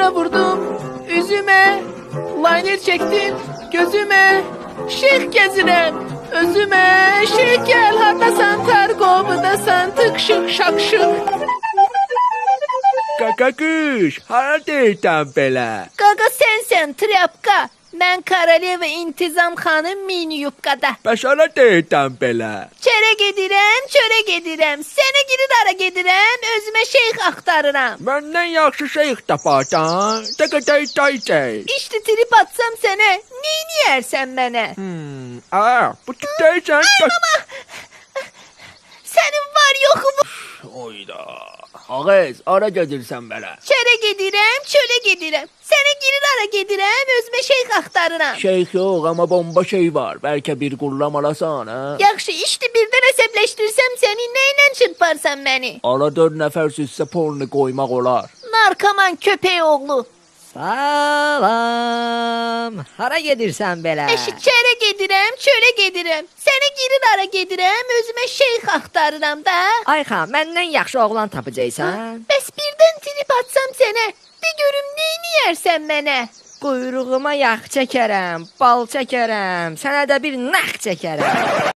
Pudra vurdum üzüme, liner çektim gözüme. Şeyh gezirem özüme. Şeyh gel hardasan Tergov'dasan tık şık şak şık. Kaka kış, haradasan belə? Qaqa sensen trapka. Ben Karaleva İntizam Hanım mini yupkada. Bəs haradasan belə? Çere gedirem, çöre gedirem. Seni girir ara gedirem, özüme şeyh aktarıram. Məndən yaxşı şeyx taparsan, tay. İşte trip atsam sana, neyini yersen bana? Bu tutaysan... Senin var yokumu. Oyda, ağız, ara gedirsən belə? Çere gedirem, çöle gedirem. Seni girir ara gedirem, özüme şeyh aktarıram. Şeyx yox, amma bomba şey var. Bəlkə bir qurlam alasan, ha? Yaxşı, işte birden hesapleştirsem seni neyle çırparsan beni? Ara 4 nəfər süzsə pornu qoymaq olar. Narkoman köpeği oğlu. Salam. Hara gedirsən belə? Çere gedirem, çöle gedirem. Seni girir ara gedirem, özüme şeyh aktarıram da. Ayxa, məndən yaxşı oğlan tapacaqsan. Bəs birden trip atsam sana, bir görüm neyini yersen bana? Quyruğuma yağ çəkərəm, bal çəkərəm, sənə də bir nax çəkərəm.